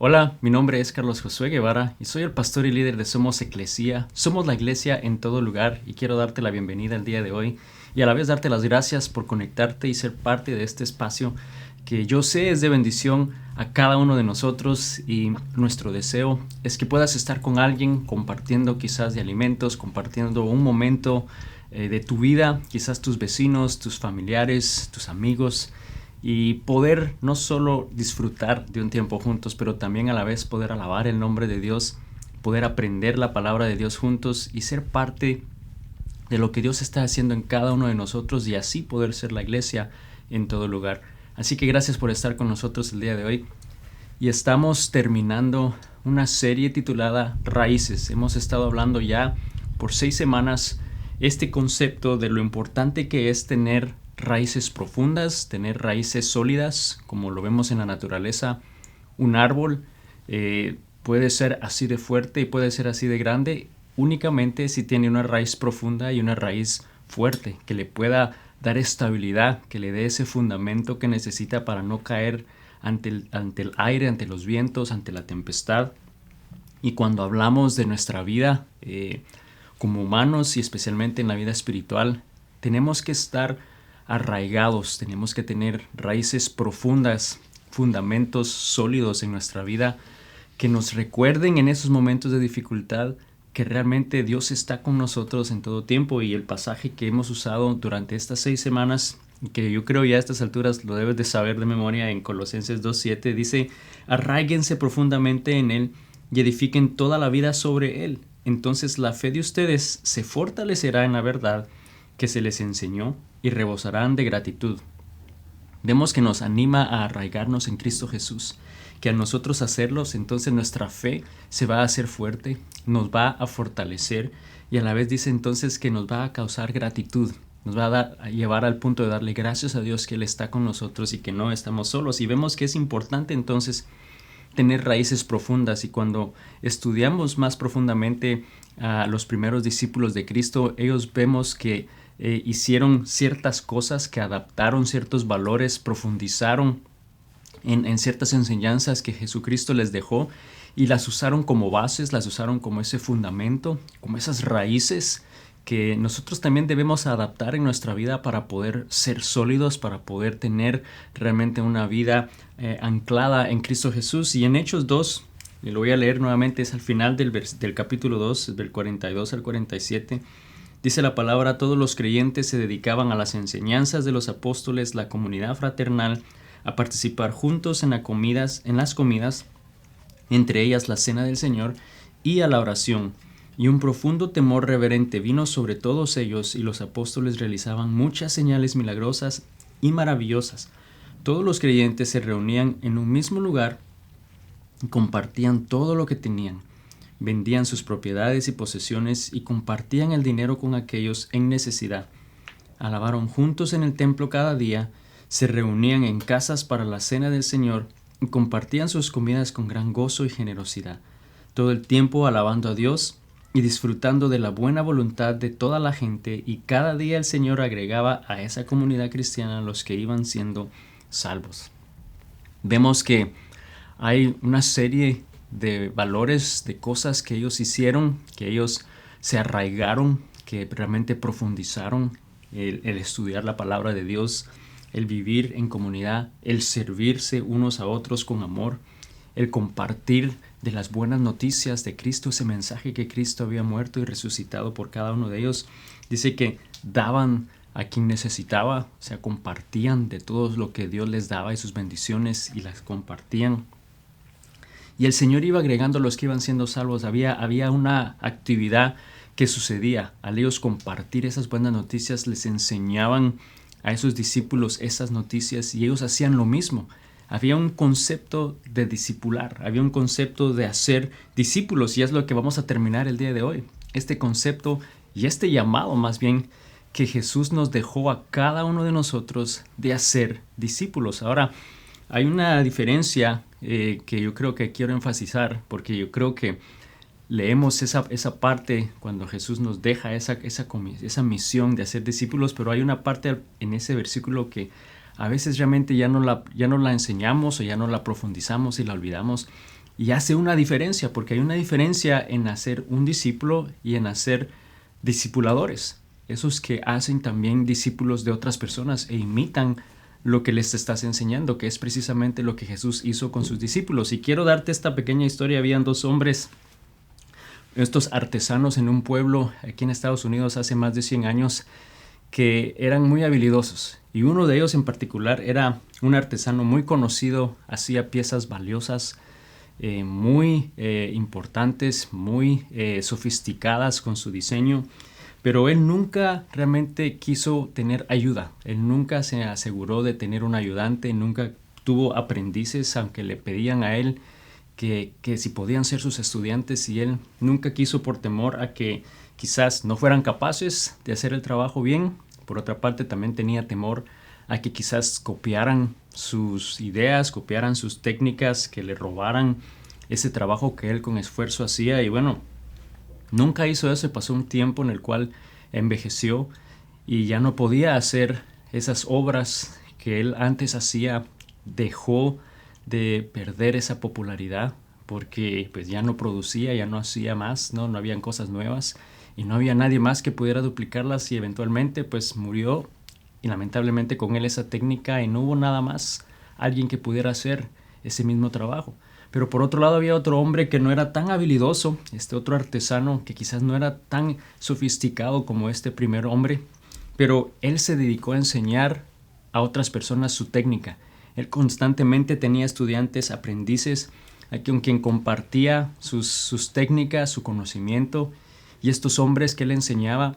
Hola, mi nombre es Carlos Josué Guevara y soy el pastor y líder de Somos Eclesia. Somos la iglesia en todo lugar y quiero darte la bienvenida el día de hoy y a la vez darte las gracias por conectarte y ser parte de este espacio que yo sé es de bendición a cada uno de nosotros, y nuestro deseo es que puedas estar con alguien compartiendo quizás de alimentos, compartiendo un momento de tu vida, quizás tus vecinos, tus familiares, tus amigos, y poder no solo disfrutar de un tiempo juntos, pero también a la vez poder alabar el nombre de Dios, poder aprender la palabra de Dios juntos y ser parte de lo que Dios está haciendo en cada uno de nosotros, y así poder ser la iglesia en todo lugar. Así que gracias por estar con nosotros el día de hoy. Y estamos terminando una serie titulada Raíces. Hemos estado hablando ya por 6 semanas este concepto de lo importante que es tener raíces profundas, tener raíces sólidas, como lo vemos en la naturaleza. Un árbol puede ser así de fuerte y puede ser así de grande únicamente si tiene una raíz profunda y una raíz fuerte que le pueda dar estabilidad, que le dé ese fundamento que necesita para no caer ante el aire, ante los vientos, ante la tempestad. Y cuando hablamos de nuestra vida como humanos y especialmente en la vida espiritual, tenemos que estar arraigados, tenemos que tener raíces profundas, fundamentos sólidos en nuestra vida que nos recuerden en esos momentos de dificultad que realmente Dios está con nosotros en todo tiempo. Y el pasaje que hemos usado durante estas 6 semanas, que yo creo ya a estas alturas lo debes de saber de memoria, en Colosenses 2:7 dice: arraíguense profundamente en Él y edifiquen toda la vida sobre Él. Entonces la fe de ustedes se fortalecerá en la verdad que se les enseñó y rebosarán de gratitud. Vemos que nos anima a arraigarnos en Cristo Jesús, que a nosotros hacerlos, entonces nuestra fe se va a hacer fuerte, nos va a fortalecer, y a la vez dice entonces que nos va a causar gratitud, nos va a llevar al punto de darle gracias a Dios que Él está con nosotros y que no estamos solos. Y vemos que es importante entonces tener raíces profundas, y cuando estudiamos más profundamente a los primeros discípulos de Cristo, ellos vemos que hicieron ciertas cosas, que adaptaron ciertos valores, profundizaron en ciertas enseñanzas que Jesucristo les dejó y las usaron como bases, las usaron como ese fundamento, como esas raíces que nosotros también debemos adaptar en nuestra vida para poder ser sólidos, para poder tener realmente una vida anclada en Cristo Jesús. Y en Hechos 2, y lo voy a leer nuevamente, es al final del capítulo 2, del 42 al 47, dice la palabra: todos los creyentes se dedicaban a las enseñanzas de los apóstoles, la comunidad fraternal, a participar juntos en las comidas, entre ellas la cena del Señor, y a la oración. Y un profundo temor reverente vino sobre todos ellos, y los apóstoles realizaban muchas señales milagrosas y maravillosas. Todos los creyentes se reunían en un mismo lugar y compartían todo lo que tenían. Vendían sus propiedades y posesiones y compartían el dinero con aquellos en necesidad. Alabaron juntos en el templo cada día, se reunían en casas para la cena del Señor y compartían sus comidas con gran gozo y generosidad, todo el tiempo alabando a Dios y disfrutando de la buena voluntad de toda la gente, y cada día el Señor agregaba a esa comunidad cristiana los que iban siendo salvos. Vemos que hay una serie de valores, de cosas que ellos hicieron, que ellos se arraigaron, que realmente profundizaron: el estudiar la palabra de Dios, el vivir en comunidad, el servirse unos a otros con amor, el compartir de las buenas noticias de Cristo, ese mensaje que Cristo había muerto y resucitado por cada uno de ellos. Dice que daban a quien necesitaba, o sea, compartían de todo lo que Dios les daba y sus bendiciones, y las compartían. Y el Señor iba agregando a los que iban siendo salvos. Había una actividad que sucedía al ellos compartir esas buenas noticias. Les enseñaban a esos discípulos esas noticias y ellos hacían lo mismo. Había un concepto de discipular, había un concepto de hacer discípulos, y es lo que vamos a terminar el día de hoy. Este concepto y este llamado más bien que Jesús nos dejó a cada uno de nosotros de hacer discípulos. Ahora, hay una diferencia que yo creo que quiero enfatizar, porque yo creo que leemos esa parte cuando Jesús nos deja esa misión de hacer discípulos, pero hay una parte en ese versículo que a veces realmente ya no la enseñamos, o ya no la profundizamos y la olvidamos, y hace una diferencia, porque hay una diferencia en hacer un discípulo y en hacer discipuladores. Esos que hacen también discípulos de otras personas e imitan lo que les estás enseñando, que es precisamente lo que Jesús hizo con sus discípulos. Y quiero darte esta pequeña historia. Habían dos hombres, estos artesanos en un pueblo aquí en Estados Unidos hace más de 100 años, que eran muy habilidosos. Y uno de ellos en particular era un artesano muy conocido, hacía piezas valiosas, muy importantes, muy sofisticadas con su diseño. Pero él nunca realmente quiso tener ayuda. Él nunca se aseguró de tener un ayudante, nunca tuvo aprendices, aunque le pedían a él que si podían ser sus estudiantes, y él nunca quiso, por temor a que quizás no fueran capaces de hacer el trabajo bien. Por otra parte, también tenía temor a que quizás copiaran sus ideas, copiaran sus técnicas, que le robaran ese trabajo que él con esfuerzo hacía. Y bueno, nunca hizo eso. Pasó un tiempo en el cual envejeció y ya no podía hacer esas obras que él antes hacía. Dejó de perder esa popularidad porque pues ya no producía, ya no hacía más, no habían cosas nuevas y no había nadie más que pudiera duplicarlas, y eventualmente pues murió, y lamentablemente con él esa técnica, y no hubo nada más alguien que pudiera hacer ese mismo trabajo. Pero por otro lado había otro hombre que no era tan habilidoso, otro artesano que quizás no era tan sofisticado como este primer hombre, pero él se dedicó a enseñar a otras personas su técnica. Él constantemente tenía estudiantes, aprendices, con quien compartía sus técnicas, su conocimiento, y estos hombres que él enseñaba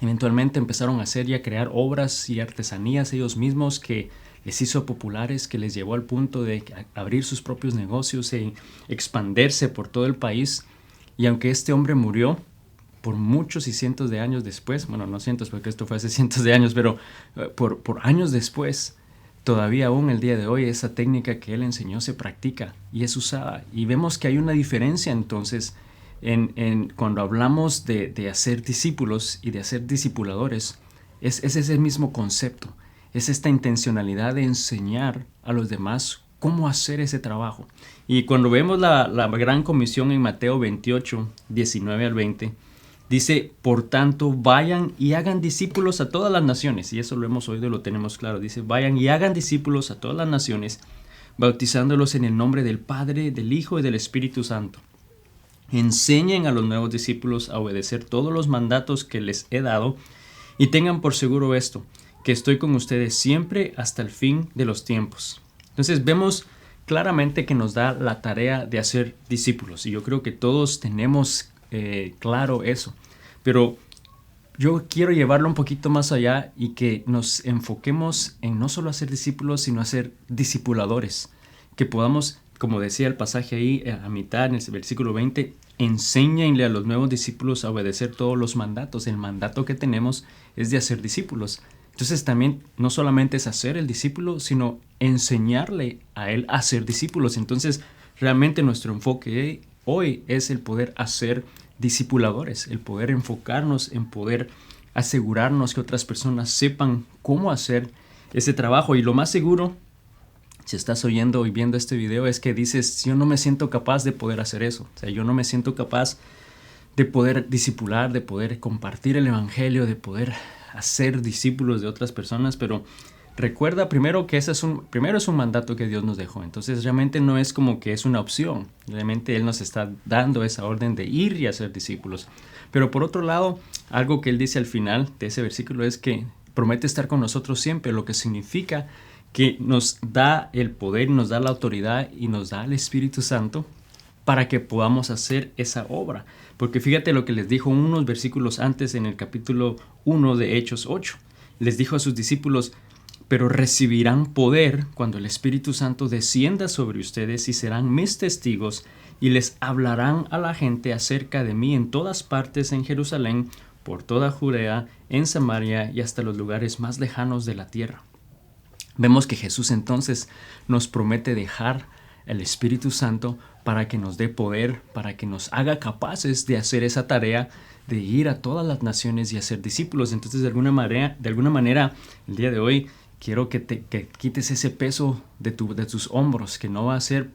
eventualmente empezaron a hacer y a crear obras y artesanías ellos mismos que les hizo populares, que les llevó al punto de abrir sus propios negocios e expandirse por todo el país. Y aunque este hombre murió por muchos y cientos de años después, bueno, no cientos porque esto fue hace cientos de años, pero por años después, todavía aún el día de hoy esa técnica que él enseñó se practica y es usada. Y vemos que hay una diferencia entonces cuando hablamos de hacer discípulos y de hacer discipuladores. Es ese mismo concepto. Es esta intencionalidad de enseñar a los demás cómo hacer ese trabajo. Y cuando vemos la gran comisión en Mateo 28, 19 al 20, dice: por tanto, vayan y hagan discípulos a todas las naciones. Y eso lo hemos oído y lo tenemos claro. Dice: vayan y hagan discípulos a todas las naciones, bautizándolos en el nombre del Padre, del Hijo y del Espíritu Santo. Enseñen a los nuevos discípulos a obedecer todos los mandatos que les he dado, y tengan por seguro esto, que estoy con ustedes siempre hasta el fin de los tiempos. Entonces vemos claramente que nos da la tarea de hacer discípulos, y yo creo que todos tenemos claro eso. Pero yo quiero llevarlo un poquito más allá y que nos enfoquemos en no solo hacer discípulos, sino hacer discipuladores. Que podamos, como decía el pasaje ahí a mitad en el versículo 20, enséñenle a los nuevos discípulos a obedecer todos los mandatos. El mandato que tenemos es de hacer discípulos. Entonces también no solamente es hacer el discípulo, sino enseñarle a él a ser discípulos. Entonces realmente nuestro enfoque hoy es el poder hacer discipuladores, el poder enfocarnos en poder asegurarnos que otras personas sepan cómo hacer ese trabajo. Y lo más seguro, si estás oyendo y viendo este video, es que dices: yo no me siento capaz de poder hacer eso. O sea, yo no me siento capaz de poder discipular, de poder compartir el evangelio, de poder hacer discípulos de otras personas. Pero recuerda primero que primero es un mandato que Dios nos dejó. Entonces realmente no es como que es una opción. Realmente Él nos está dando esa orden de ir y hacer discípulos. Pero por otro lado, algo que Él dice al final de ese versículo es que promete estar con nosotros siempre, lo que significa que nos da el poder, nos da la autoridad y nos da el Espíritu Santo para que podamos hacer esa obra. Porque fíjate lo que les dijo unos versículos antes en el capítulo 1 de Hechos 8. Les dijo a sus discípulos: pero recibirán poder cuando el Espíritu Santo descienda sobre ustedes, y serán mis testigos, y les hablarán a la gente acerca de mí en todas partes, en Jerusalén, por toda Judea, en Samaria y hasta los lugares más lejanos de la tierra. Vemos que Jesús entonces nos promete dejar el Espíritu Santo para que nos dé poder, para que nos haga capaces de hacer esa tarea de ir a todas las naciones y hacer discípulos. Entonces de alguna manera el día de hoy quiero que quites ese peso de tus hombros, que no va a ser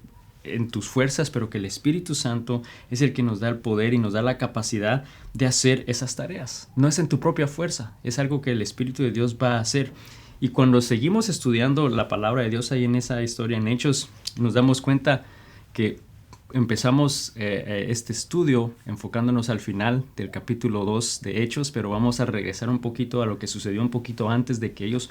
en tus fuerzas, pero que el Espíritu Santo es el que nos da el poder y nos da la capacidad de hacer esas tareas. No es en tu propia fuerza, es algo que el Espíritu de Dios va a hacer. Y cuando seguimos estudiando la palabra de Dios ahí en esa historia en Hechos, nos damos cuenta que empezamos este estudio enfocándonos al final del capítulo 2 de Hechos, pero vamos a regresar un poquito a lo que sucedió un poquito antes de que ellos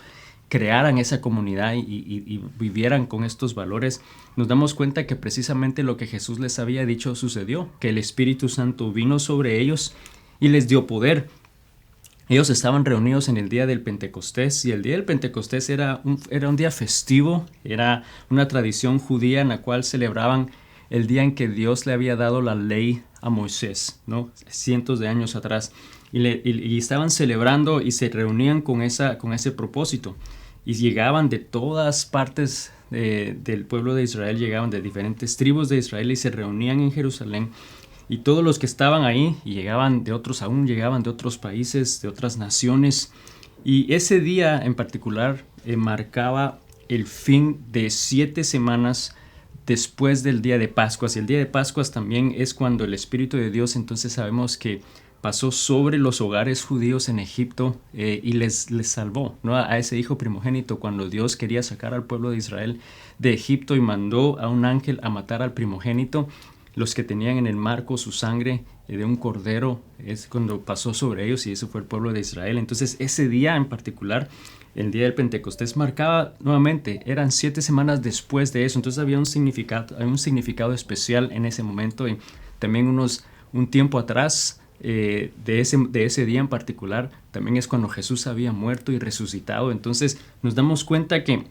crearan esa comunidad y vivieran con estos valores. Nos damos cuenta que precisamente lo que Jesús les había dicho sucedió, que el Espíritu Santo vino sobre ellos y les dio poder. Ellos estaban reunidos en el día del Pentecostés, y el día del Pentecostés era un día festivo, era una tradición judía en la cual celebraban el día en que Dios le había dado la ley a Moisés, ¿no? Cientos de años atrás. Y estaban celebrando y se reunían con ese propósito. Y llegaban de todas partes del pueblo de Israel, llegaban de diferentes tribus de Israel y se reunían en Jerusalén. Y todos los que estaban ahí, y llegaban de otros países, de otras naciones. Y ese día en particular marcaba el fin de 7 semanas después del día de Pascuas. Y el día de Pascuas también es cuando el Espíritu de Dios, entonces sabemos que pasó sobre los hogares judíos en Egipto y les salvó, ¿no? A ese hijo primogénito, cuando Dios quería sacar al pueblo de Israel de Egipto y mandó a un ángel a matar al primogénito. Los que tenían en el marco su sangre de un cordero, es cuando pasó sobre ellos, y eso fue el pueblo de Israel. Entonces ese día en particular, el día del Pentecostés, marcaba nuevamente, eran 7 semanas después de eso. Entonces había un significado especial en ese momento. Y también un tiempo atrás de ese día en particular, también es cuando Jesús había muerto y resucitado. Entonces nos damos cuenta que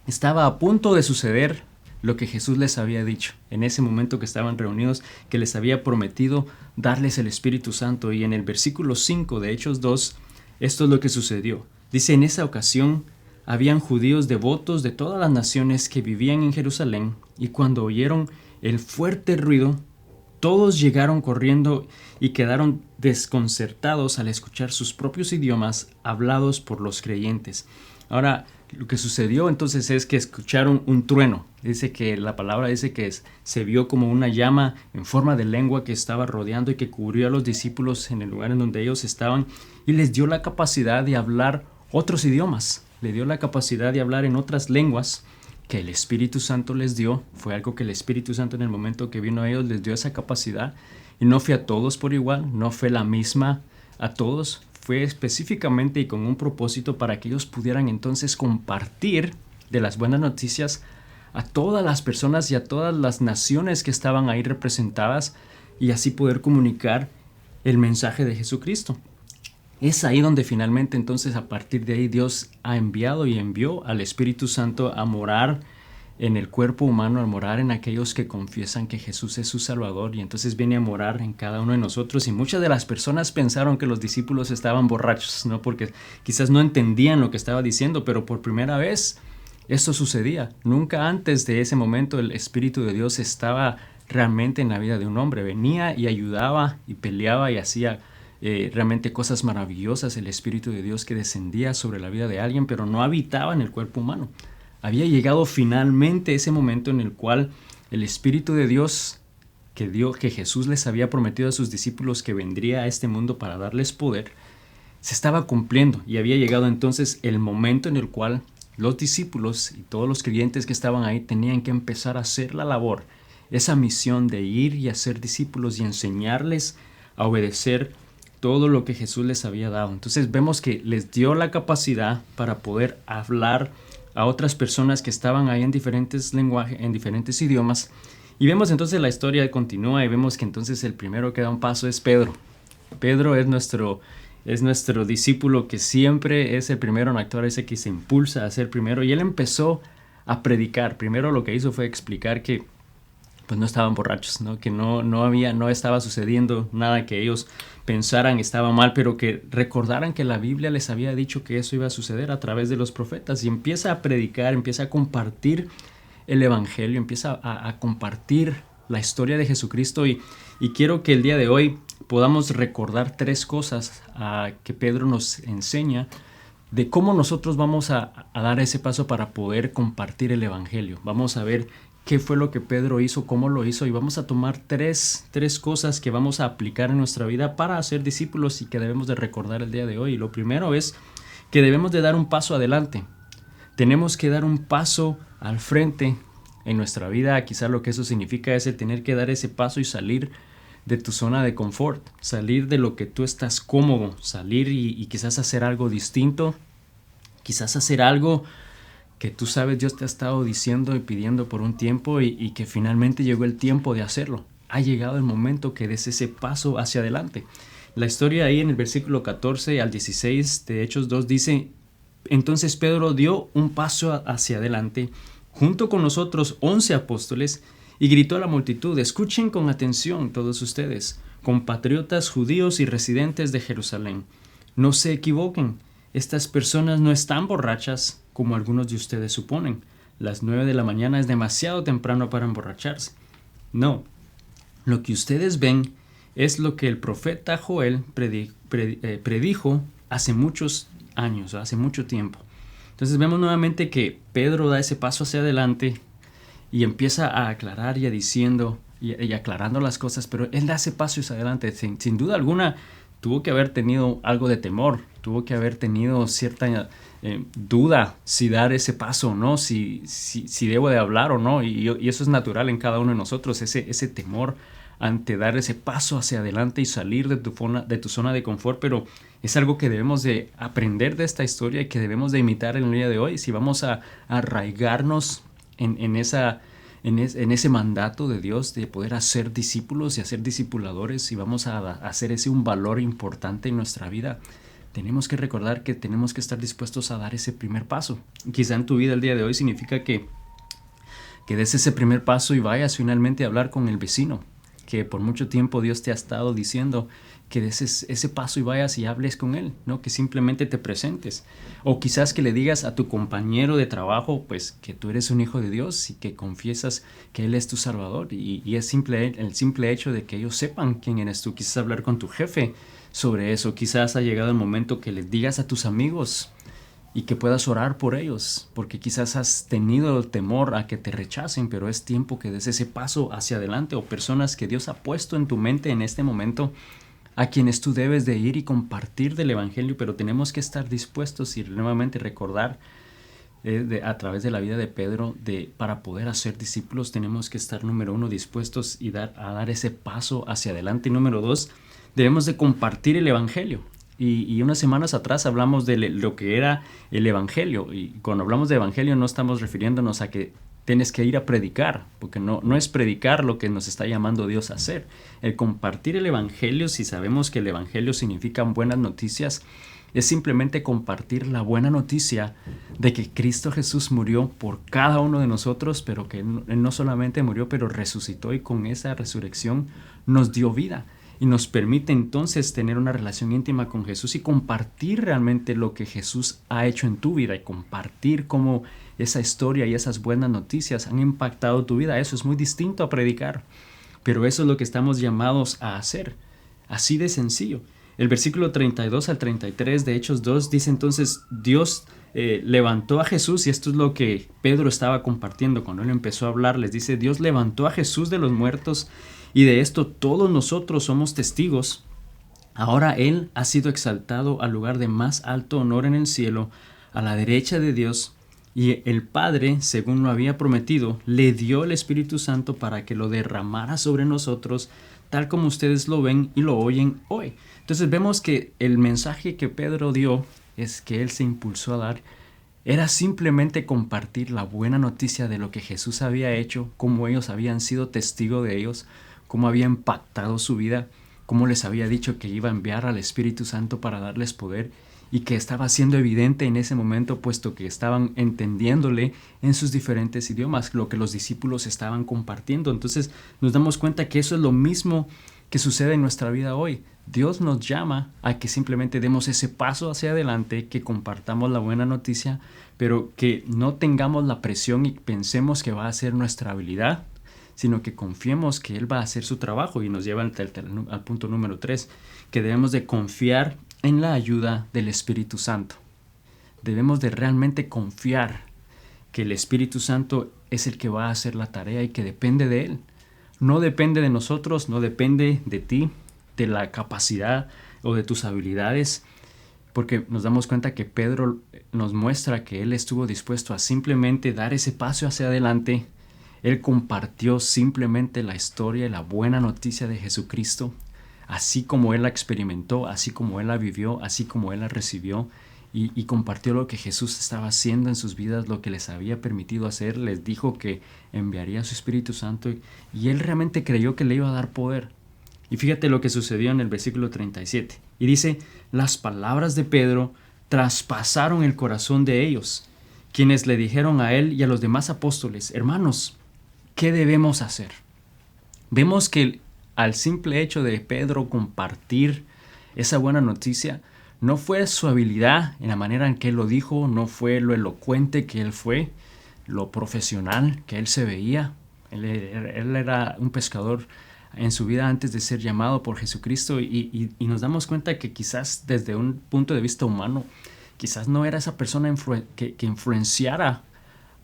estaba a punto de suceder lo que Jesús les había dicho en ese momento que estaban reunidos, que les había prometido darles el Espíritu Santo. Y en el versículo 5 de Hechos 2, esto es lo que sucedió. Dice: en esa ocasión habían judíos devotos de todas las naciones que vivían en Jerusalén, y cuando oyeron el fuerte ruido, todos llegaron corriendo y quedaron desconcertados al escuchar sus propios idiomas hablados por los creyentes. Ahora, lo que sucedió entonces es que escucharon un trueno. Dice que la palabra dice que se vio como una llama en forma de lengua que estaba rodeando y que cubrió a los discípulos en el lugar en donde ellos estaban, y les dio la capacidad de hablar otros idiomas. Le dio la capacidad de hablar en otras lenguas que el Espíritu Santo les dio. Fue algo que el Espíritu Santo, en el momento que vino a ellos, les dio esa capacidad. Y no fue a todos por igual, no fue la misma a todos. Fue específicamente y con un propósito para que ellos pudieran entonces compartir de las buenas noticias a todas las personas y a todas las naciones que estaban ahí representadas, y así poder comunicar el mensaje de Jesucristo. Es ahí donde finalmente entonces, a partir de ahí, Dios ha enviado y envió al Espíritu Santo a morar en el cuerpo humano, a morar en aquellos que confiesan que Jesús es su Salvador, y entonces viene a morar en cada uno de nosotros. Y muchas de las personas pensaron que los discípulos estaban borrachos, ¿no? Porque quizás no entendían lo que estaba diciendo, pero por primera vez esto sucedía. Nunca antes de ese momento el Espíritu de Dios estaba realmente en la vida de un hombre. Venía y ayudaba y peleaba y hacía realmente cosas maravillosas, el Espíritu de Dios que descendía sobre la vida de alguien, pero no habitaba en el cuerpo humano. Había llegado finalmente ese momento en el cual el Espíritu de Dios que Jesús les había prometido a sus discípulos que vendría a este mundo para darles poder, se estaba cumpliendo, y había llegado entonces el momento en el cual los discípulos y todos los creyentes que estaban ahí tenían que empezar a hacer la labor, esa misión de ir y hacer discípulos y enseñarles a obedecer todo lo que Jesús les había dado. Entonces vemos que les dio la capacidad para poder hablar a otras personas que estaban ahí en diferentes lenguajes, en diferentes idiomas. Y vemos entonces la historia continúa, y vemos que entonces el primero que da un paso es Pedro. Pedro es nuestro discípulo que siempre es el primero en actuar, ese que se impulsa a ser primero, y él empezó a predicar. Primero lo que hizo fue explicar que pues no estaban borrachos, ¿no? Que no estaba sucediendo nada que ellos pensaran estaba mal, pero que recordaran que la Biblia les había dicho que eso iba a suceder a través de los profetas. Y empieza a predicar, empieza a compartir el Evangelio, empieza a compartir la historia de Jesucristo. Y quiero que el día de hoy podamos recordar 3 cosas que Pedro nos enseña de cómo nosotros vamos a dar ese paso para poder compartir el Evangelio. Vamos a ver qué fue lo que Pedro hizo, cómo lo hizo, y vamos a tomar tres cosas que vamos a aplicar en nuestra vida para ser discípulos y que debemos de recordar el día de hoy. Lo primero es que debemos de dar un paso adelante. Tenemos que dar un paso al frente en nuestra vida. Quizá lo que eso significa es el tener que dar ese paso y salir de tu zona de confort, salir de lo que tú estás cómodo, salir y quizás hacer algo distinto, quizás hacer algo que tú sabes Dios te ha estado diciendo y pidiendo por un tiempo y que finalmente llegó el tiempo de hacerlo. Ha llegado el momento que des ese paso hacia adelante. La historia ahí en el versículo 14 al 16 de Hechos 2 dice: entonces Pedro dio un paso hacia adelante junto con los otros 11 apóstoles y gritó a la multitud: escuchen con atención todos ustedes, compatriotas judíos y residentes de Jerusalén. No se equivoquen, estas personas no están borrachas como algunos de ustedes suponen. Las 9 de la mañana es demasiado temprano para emborracharse. No, lo que ustedes ven es lo que el profeta Joel predijo hace muchos años, hace mucho tiempo. Entonces vemos nuevamente que Pedro da ese paso hacia adelante y empieza a aclarar y a diciendo y aclarando las cosas, pero él da ese paso hacia adelante. Sin duda alguna tuvo que haber tenido algo de temor, tuvo que haber tenido cierta duda si dar ese paso o no, si debo de hablar o no, y eso es natural en cada uno de nosotros, ese temor ante dar ese paso hacia adelante y salir de tu zona de confort, pero es algo que debemos de aprender de esta historia y que debemos de imitar en el día de hoy si vamos a arraigarnos en ese mandato de Dios de poder hacer discípulos y hacer discipuladores, y vamos a hacer ese un valor importante en nuestra vida. Tenemos que recordar que tenemos que estar dispuestos a dar ese primer paso. Quizá en tu vida el día de hoy significa que des ese primer paso y vayas finalmente a hablar con el vecino, que por mucho tiempo Dios te ha estado diciendo que des ese paso y vayas y hables con él, ¿no? Que simplemente te presentes. O quizás que le digas a tu compañero de trabajo, pues, que tú eres un hijo de Dios y que confiesas que Él es tu Salvador. Y es el simple hecho de que ellos sepan quién eres tú. Quizás hablar con tu jefe sobre eso. Quizás ha llegado el momento que les digas a tus amigos y que puedas orar por ellos, porque quizás has tenido el temor a que te rechacen, pero es tiempo que des ese paso hacia adelante. O personas que Dios ha puesto en tu mente en este momento, a quienes tú debes de ir y compartir del Evangelio, pero tenemos que estar dispuestos y nuevamente recordar a través de la vida de Pedro, para poder hacer discípulos tenemos que estar, número 1, dispuestos y dar ese paso hacia adelante. Y número 2, debemos de compartir el Evangelio. Y unas semanas atrás hablamos de lo que era el Evangelio, y cuando hablamos de Evangelio no estamos refiriéndonos a que tienes que ir a predicar, porque no es predicar lo que nos está llamando Dios a hacer. El compartir el Evangelio, si sabemos que el Evangelio significa buenas noticias, es simplemente compartir la buena noticia de que Cristo Jesús murió por cada uno de nosotros, pero que Él no solamente murió, pero resucitó, y con esa resurrección nos dio vida. Y nos permite entonces tener una relación íntima con Jesús y compartir realmente lo que Jesús ha hecho en tu vida, y compartir cómo esa historia y esas buenas noticias han impactado tu vida. Eso es muy distinto a predicar, pero eso es lo que estamos llamados a hacer. Así de sencillo. El versículo 32 al 33 de Hechos 2 dice entonces: Dios levantó a Jesús, y esto es lo que Pedro estaba compartiendo cuando él empezó a hablar. Les dice: Dios levantó a Jesús de los muertos, y de esto todos nosotros somos testigos. Ahora Él ha sido exaltado al lugar de más alto honor en el cielo, a la derecha de Dios, y el Padre, según lo había prometido, le dio el Espíritu Santo para que lo derramara sobre nosotros, tal como ustedes lo ven y lo oyen hoy. Entonces vemos que el mensaje que Pedro dio, es que él se impulsó a dar, era simplemente compartir la buena noticia de lo que Jesús había hecho, cómo ellos habían sido testigos de ellos, cómo había impactado su vida, cómo les había dicho que iba a enviar al Espíritu Santo para darles poder, y que estaba siendo evidente en ese momento, puesto que estaban entendiéndole en sus diferentes idiomas lo que los discípulos estaban compartiendo. Entonces nos damos cuenta que eso es lo mismo que sucede en nuestra vida hoy. Dios nos llama a que simplemente demos ese paso hacia adelante, que compartamos la buena noticia, pero que no tengamos la presión y pensemos que va a ser nuestra habilidad, sino que confiemos que Él va a hacer su trabajo. Y nos lleva al punto número 3, que debemos de confiar en la ayuda del Espíritu Santo. Debemos de realmente confiar que el Espíritu Santo es el que va a hacer la tarea y que depende de Él. No depende de nosotros, no depende de ti, de la capacidad o de tus habilidades, porque nos damos cuenta que Pedro nos muestra que él estuvo dispuesto a simplemente dar ese paso hacia adelante. Él compartió simplemente la historia y la buena noticia de Jesucristo, así como él la experimentó, así como él la vivió, así como él la recibió, y compartió lo que Jesús estaba haciendo en sus vidas, lo que les había permitido hacer. Les dijo que enviaría a su Espíritu Santo, y él realmente creyó que le iba a dar poder. Y fíjate lo que sucedió en el versículo 37. Y dice, las palabras de Pedro traspasaron el corazón de ellos, quienes le dijeron a él y a los demás apóstoles, hermanos, ¿qué debemos hacer? Vemos que al simple hecho de Pedro compartir esa buena noticia, no fue su habilidad en la manera en que él lo dijo, no fue lo elocuente que él fue, lo profesional que él se veía. Él era un pescador en su vida antes de ser llamado por Jesucristo, y nos damos cuenta que quizás desde un punto de vista humano, quizás no era esa persona que influenciara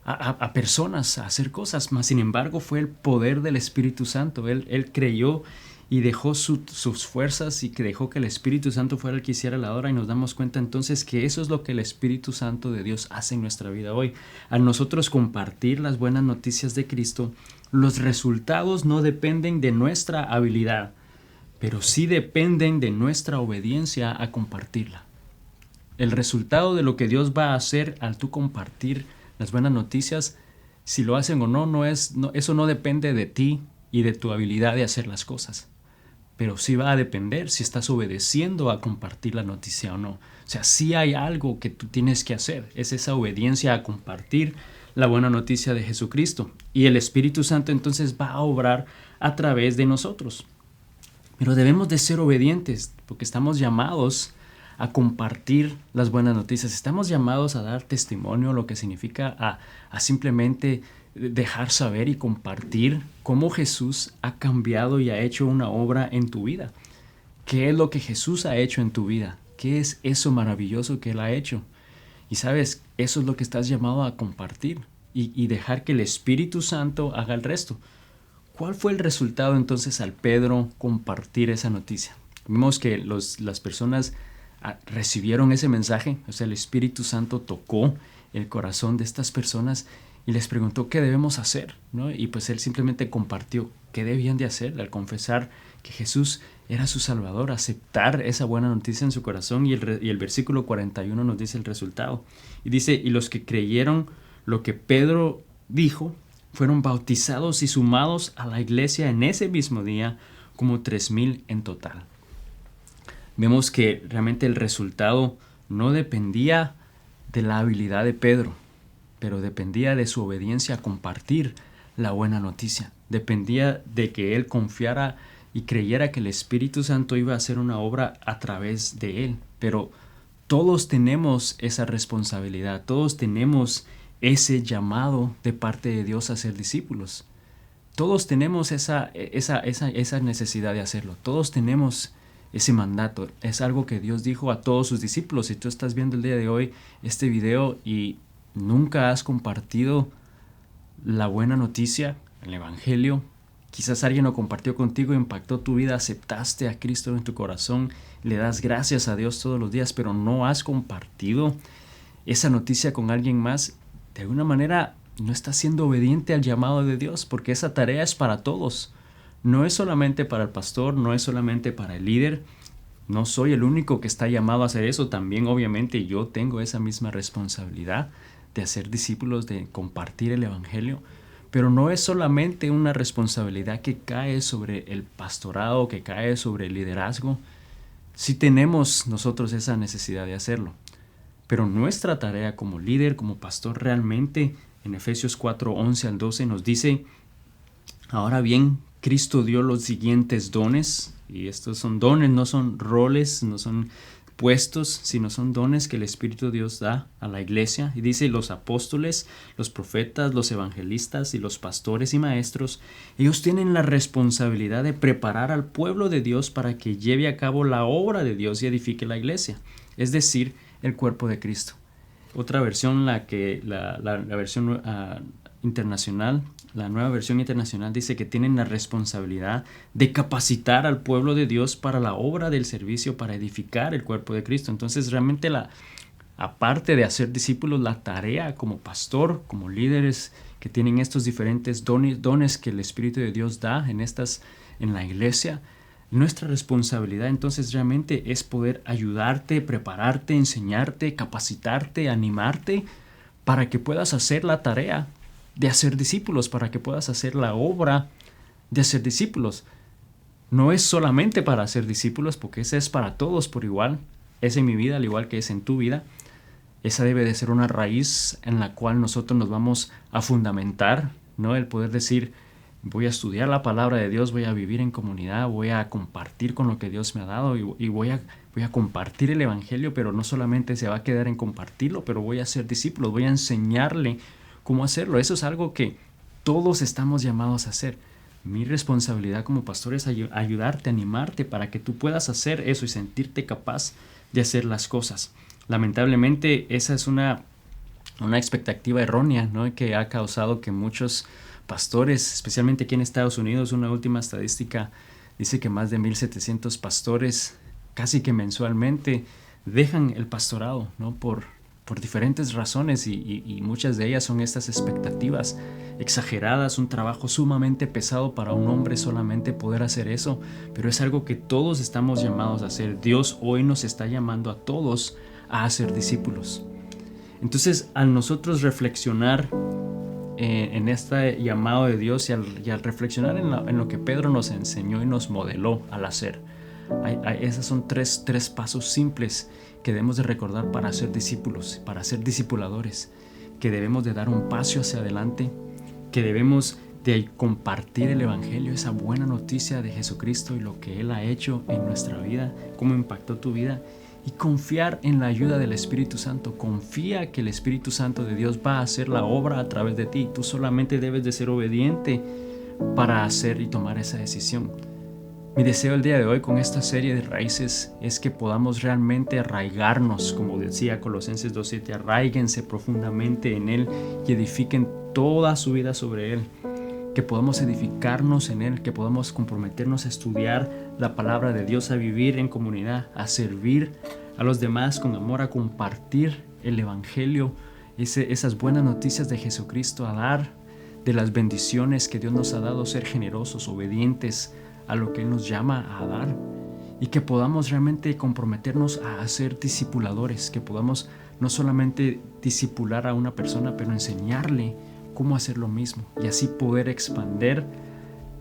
a personas a hacer cosas, mas sin embargo fue el poder del Espíritu Santo. Él creyó y dejó sus fuerzas, y que dejó que el Espíritu Santo fuera el que hiciera la obra, y nos damos cuenta entonces que eso es lo que el Espíritu Santo de Dios hace en nuestra vida hoy. Al nosotros compartir las buenas noticias de Cristo, los resultados no dependen de nuestra habilidad, pero sí dependen de nuestra obediencia a compartirla. El resultado de lo que Dios va a hacer al tú compartir las buenas noticias, si lo hacen o no, eso no depende de ti y de tu habilidad de hacer las cosas. Pero sí va a depender si estás obedeciendo a compartir la noticia o no. O sea, sí hay algo que tú tienes que hacer. Es esa obediencia a compartir la buena noticia de Jesucristo. Y el Espíritu Santo entonces va a obrar a través de nosotros. Pero debemos de ser obedientes, porque estamos llamados a compartir las buenas noticias. Estamos llamados a dar testimonio, lo que significa a simplemente dejar saber y compartir cómo Jesús ha cambiado y ha hecho una obra en tu vida. ¿Qué es lo que Jesús ha hecho en tu vida? ¿Qué es eso maravilloso que Él ha hecho? Y sabes, eso es lo que estás llamado a compartir y dejar que el Espíritu Santo haga el resto. ¿Cuál fue el resultado entonces al Pedro compartir esa noticia? Vimos que las personas recibieron ese mensaje, o sea, el Espíritu Santo tocó el corazón de estas personas y les preguntó qué debemos hacer, ¿no? Y pues él simplemente compartió qué debían de hacer al confesar que Jesús era su Salvador, aceptar esa buena noticia en su corazón, y el versículo 41 nos dice el resultado. Y dice, y los que creyeron lo que Pedro dijo fueron bautizados y sumados a la iglesia en ese mismo día, como 3,000 en total. Vemos que realmente el resultado no dependía de la habilidad de Pedro, pero dependía de su obediencia a compartir la buena noticia. Dependía de que él confiara y creyera que el Espíritu Santo iba a hacer una obra a través de él. Pero todos tenemos esa responsabilidad, todos tenemos ese llamado de parte de Dios a ser discípulos. Todos tenemos esa necesidad de hacerlo. Todos tenemos ese mandato. Es algo que Dios dijo a todos sus discípulos. Si tú estás viendo el día de hoy este video y nunca has compartido la buena noticia, el Evangelio, quizás alguien lo compartió contigo, impactó tu vida, aceptaste a Cristo en tu corazón, le das gracias a Dios todos los días, pero no has compartido esa noticia con alguien más, de alguna manera no estás siendo obediente al llamado de Dios, porque esa tarea es para todos. No es solamente para el pastor, no es solamente para el líder. No soy el único que está llamado a hacer eso. También obviamente yo tengo esa misma responsabilidad de hacer discípulos, de compartir el Evangelio. Pero no es solamente una responsabilidad que cae sobre el pastorado, que cae sobre el liderazgo. Sí tenemos nosotros esa necesidad de hacerlo. Pero nuestra tarea como líder, como pastor, realmente en Efesios 4, 11 al 12 nos dice, ahora bien, Cristo dio los siguientes dones, y estos son dones, no son roles, no son puestos, sino son dones que el Espíritu de Dios da a la iglesia. Y dice, los apóstoles, los profetas, los evangelistas y los pastores y maestros, ellos tienen la responsabilidad de preparar al pueblo de Dios para que lleve a cabo la obra de Dios y edifique la iglesia, es decir, el cuerpo de Cristo. Otra versión, la versión internacional, la nueva versión internacional, dice que tienen la responsabilidad de capacitar al pueblo de Dios para la obra del servicio, para edificar el cuerpo de Cristo. Entonces realmente aparte de hacer discípulos, la tarea como pastor, como líderes que tienen estos diferentes dones que el Espíritu de Dios da en la iglesia, nuestra responsabilidad entonces realmente es poder ayudarte, prepararte, enseñarte, capacitarte, animarte para que puedas hacer la tarea de hacer discípulos, para que puedas hacer la obra de hacer discípulos. No es solamente para hacer discípulos, porque esa es para todos por igual. Es en mi vida al igual que es en tu vida. Esa debe de ser una raíz en la cual nosotros nos vamos a fundamentar, ¿no? El poder decir, voy a estudiar la palabra de Dios, voy a vivir en comunidad, voy a compartir con lo que Dios me ha dado y voy a compartir el evangelio, pero no solamente se va a quedar en compartirlo, pero voy a ser discípulos, voy a enseñarle cómo hacerlo. Eso es algo que todos estamos llamados a hacer. Mi responsabilidad como pastor es ayudarte, animarte para que tú puedas hacer eso y sentirte capaz de hacer las cosas. Lamentablemente esa es una expectativa errónea, ¿no? Que ha causado que muchos pastores, especialmente aquí en Estados Unidos, una última estadística dice que más de 1,700 pastores casi que mensualmente dejan el pastorado, ¿no? por diferentes razones y muchas de ellas son estas expectativas exageradas, un trabajo sumamente pesado para un hombre solamente poder hacer eso, pero es algo que todos estamos llamados a hacer. Dios hoy nos está llamando a todos a hacer discípulos. Entonces, al nosotros reflexionar en este llamado de Dios y al reflexionar en lo que Pedro nos enseñó y nos modeló al hacer, esos son tres pasos simples que debemos de recordar para ser discípulos, para ser discipuladores, que debemos de dar un paso hacia adelante, que debemos de compartir el evangelio, esa buena noticia de Jesucristo y lo que Él ha hecho en nuestra vida, cómo impactó tu vida, y confiar en la ayuda del Espíritu Santo. Confía que el Espíritu Santo de Dios va a hacer la obra a través de ti. Tú solamente debes de ser obediente para hacer y tomar esa decisión. Mi deseo el día de hoy con esta serie de raíces es que podamos realmente arraigarnos, como decía Colosenses 2:7, arraíguense profundamente en Él y edifiquen toda su vida sobre Él. Que podamos edificarnos en Él, que podamos comprometernos a estudiar la palabra de Dios, a vivir en comunidad, a servir a los demás con amor, a compartir el evangelio, esas buenas noticias de Jesucristo, a dar de las bendiciones que Dios nos ha dado, ser generosos, obedientes a lo que Él nos llama a dar, y que podamos realmente comprometernos a ser discipuladores, que podamos no solamente discipular a una persona, pero enseñarle cómo hacer lo mismo, y así poder expandir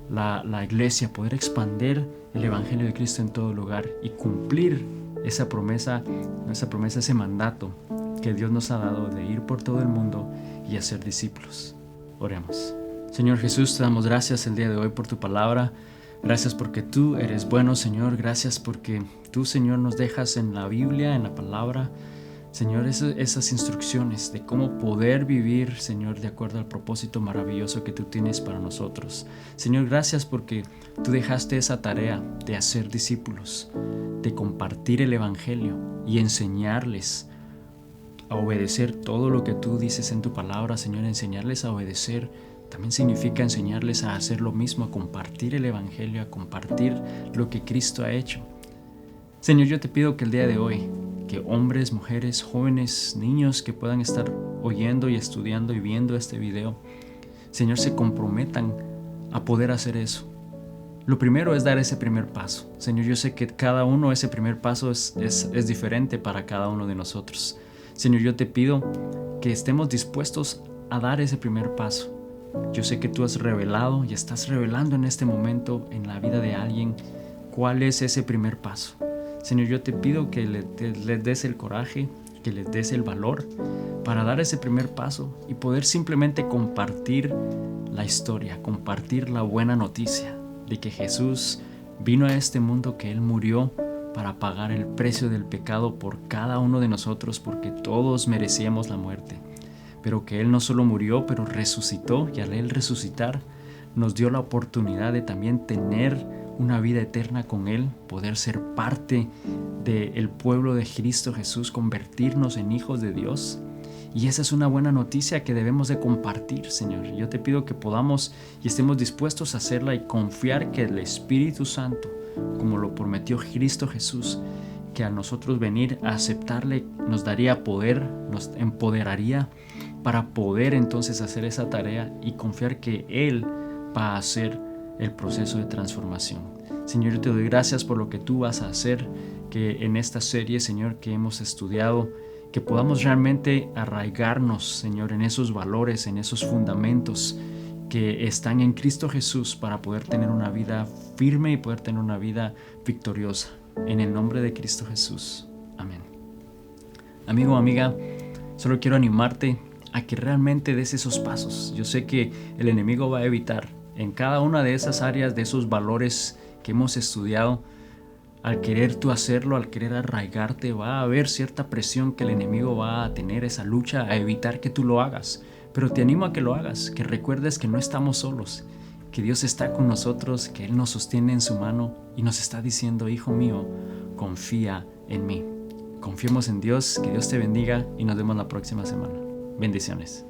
la iglesia, poder expandir el evangelio de Cristo en todo lugar y cumplir esa promesa, ese mandato que Dios nos ha dado de ir por todo el mundo y hacer discípulos. Oremos. Señor Jesús, te damos gracias el día de hoy por tu palabra. Gracias porque tú eres bueno, Señor. Gracias porque tú, Señor, nos dejas en la Biblia, en la palabra, Señor, esas instrucciones de cómo poder vivir, Señor, de acuerdo al propósito maravilloso que tú tienes para nosotros. Señor, gracias porque tú dejaste esa tarea de hacer discípulos, de compartir el evangelio y enseñarles a obedecer todo lo que tú dices en tu palabra, Señor. Enseñarles a obedecer también significa enseñarles a hacer lo mismo, a compartir el evangelio, a compartir lo que Cristo ha hecho. Señor, yo te pido que el día de hoy, que hombres, mujeres, jóvenes, niños que puedan estar oyendo y estudiando y viendo este video, Señor, se comprometan a poder hacer eso. Lo primero es dar ese primer paso. Señor, yo sé que cada uno, ese primer paso es diferente para cada uno de nosotros. Señor, yo te pido que estemos dispuestos a dar ese primer paso. Yo sé que tú has revelado y estás revelando en este momento en la vida de alguien cuál es ese primer paso. Señor, yo te pido que les des el coraje, que les des el valor para dar ese primer paso y poder simplemente compartir la historia, compartir la buena noticia de que Jesús vino a este mundo, que Él murió para pagar el precio del pecado por cada uno de nosotros, porque todos merecíamos la muerte. Pero que Él no solo murió, pero resucitó, y al Él resucitar nos dio la oportunidad de también tener una vida eterna con Él, poder ser parte del pueblo de Cristo Jesús, convertirnos en hijos de Dios Y esa es una buena noticia que debemos de compartir, Señor. Yo te pido que podamos y estemos dispuestos a hacerla y confiar que el Espíritu Santo, como lo prometió Cristo Jesús, que a nosotros venir a aceptarle nos daría poder, nos empoderaría para poder entonces hacer esa tarea y confiar que Él va a hacer el proceso de transformación. Señor, yo te doy gracias por lo que tú vas a hacer, que en esta serie, Señor, que hemos estudiado, que podamos realmente arraigarnos, Señor, en esos valores, en esos fundamentos que están en Cristo Jesús para poder tener una vida firme y poder tener una vida victoriosa. En el nombre de Cristo Jesús. Amén. Amigo o amiga, solo quiero animarte a que realmente des esos pasos. Yo sé que el enemigo va a evitar en cada una de esas áreas, de esos valores que hemos estudiado. Al querer tú hacerlo, al querer arraigarte, va a haber cierta presión que el enemigo va a tener, esa lucha a evitar que tú lo hagas. Pero te animo a que lo hagas, que recuerdes que no estamos solos, que Dios está con nosotros, que Él nos sostiene en su mano y nos está diciendo: hijo mío, confía en mí. Confiemos en Dios, que Dios te bendiga y nos vemos la próxima semana. Bendiciones.